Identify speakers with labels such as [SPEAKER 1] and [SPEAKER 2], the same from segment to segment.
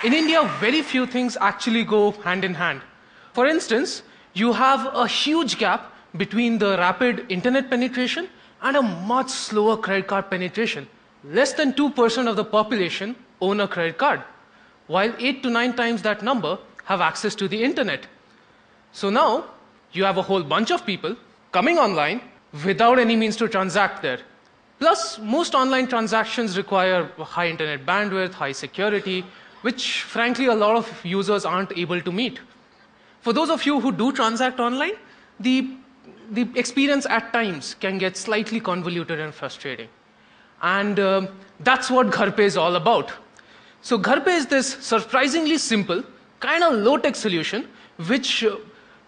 [SPEAKER 1] In India, very few things actually go hand in hand. For instance, you have a huge gap between the rapid internet penetration and a much slower credit card penetration. Less than 2% of the population own a credit card, while 8 to 9 times that number have access to the internet. So now, you have a whole bunch of people coming online without any means to transact there. Plus, most online transactions require high internet bandwidth, high security, which frankly a lot of users aren't able to meet. For those of you who do transact online, the experience at times can get slightly convoluted and frustrating. And that's what Ghar Pe is all about. So Ghar Pe is this surprisingly simple, kind of low-tech solution which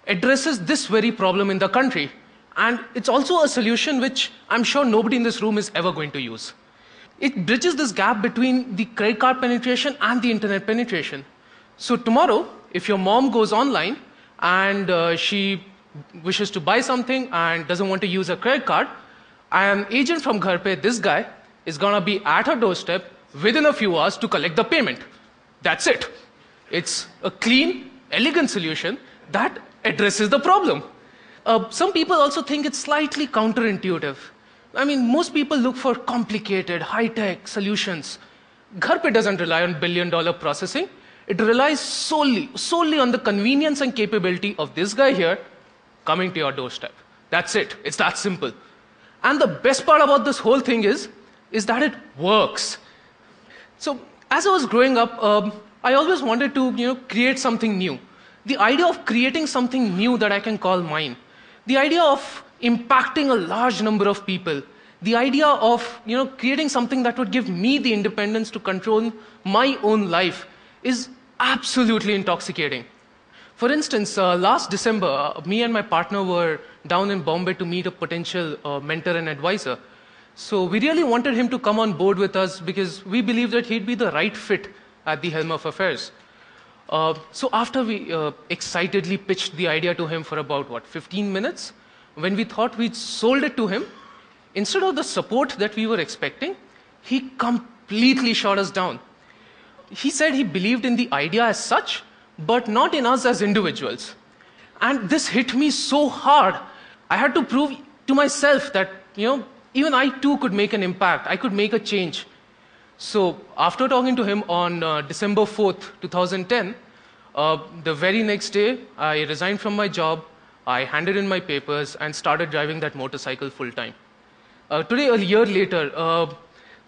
[SPEAKER 1] addresses this very problem in the country. And it's also a solution which I'm sure nobody in this room is ever going to use. It bridges this gap between the credit card penetration and the internet penetration. So tomorrow, if your mom goes online and she wishes to buy something and doesn't want to use a credit card, an agent from Ghar Pe, this guy, is going to be at her doorstep within a few hours to collect the payment. That's it. It's a clean, elegant solution that addresses the problem. Some people also think it's slightly counterintuitive. I mean, most people look for complicated, high-tech solutions. Ghar Pe doesn't rely on billion-dollar processing. It relies solely on the convenience and capability of this guy here coming to your doorstep. That's it. It's that simple. And the best part about this whole thing is that it works. So as I was growing up, I always wanted to create something new. The idea of creating something new that I can call mine. The idea of impacting a large number of people. The idea of creating something that would give me the independence to control my own life is absolutely intoxicating. For instance, last December, me and my partner were down in Bombay to meet a potential mentor and advisor. So we really wanted him to come on board with us because we believed that he'd be the right fit at the helm of affairs. So after we excitedly pitched the idea to him for about, 15 minutes, when we thought we'd sold it to him, instead of the support that we were expecting, he completely shot us down. He said he believed in the idea as such, but not in us as individuals. And this hit me so hard. I had to prove to myself that, even I too could make an impact. I could make a change. So after talking to him on December 4th, 2010, the very next day, I resigned from my job, I handed in my papers, and started driving that motorcycle full-time. Today, a year later,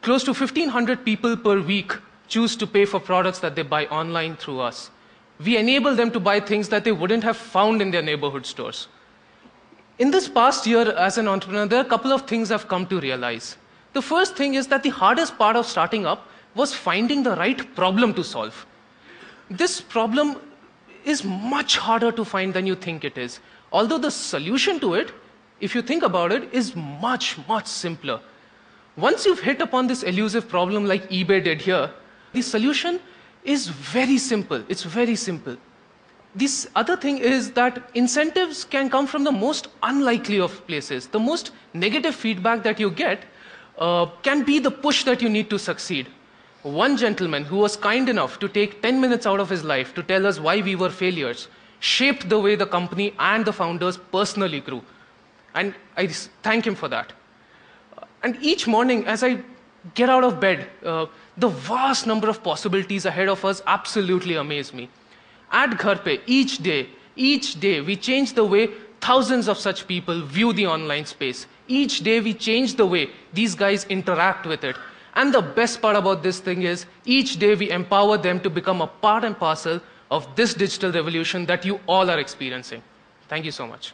[SPEAKER 1] close to 1,500 people per week choose to pay for products that they buy online through us. We enable them to buy things that they wouldn't have found in their neighborhood stores. In this past year, as an entrepreneur, there are a couple of things I've come to realize. The first thing is that the hardest part of starting up was finding the right problem to solve. This problem is much harder to find than you think it is. Although the solution to it, if you think about it, is much, much simpler. Once you've hit upon this elusive problem like eBay did here, the solution is very simple. It's very simple. This other thing is that incentives can come from the most unlikely of places. The most negative feedback that you get can be the push that you need to succeed. One gentleman who was kind enough to take 10 minutes out of his life to tell us why we were failures shaped the way the company and the founders personally grew. And I thank him for that. And each morning as I get out of bed, the vast number of possibilities ahead of us absolutely amaze me. At Ghar Pe, each day, we change the way thousands of such people view the online space. Each day we change the way these guys interact with it. And the best part about this thing is, each day we empower them to become a part and parcel of this digital revolution that you all are experiencing. Thank you so much.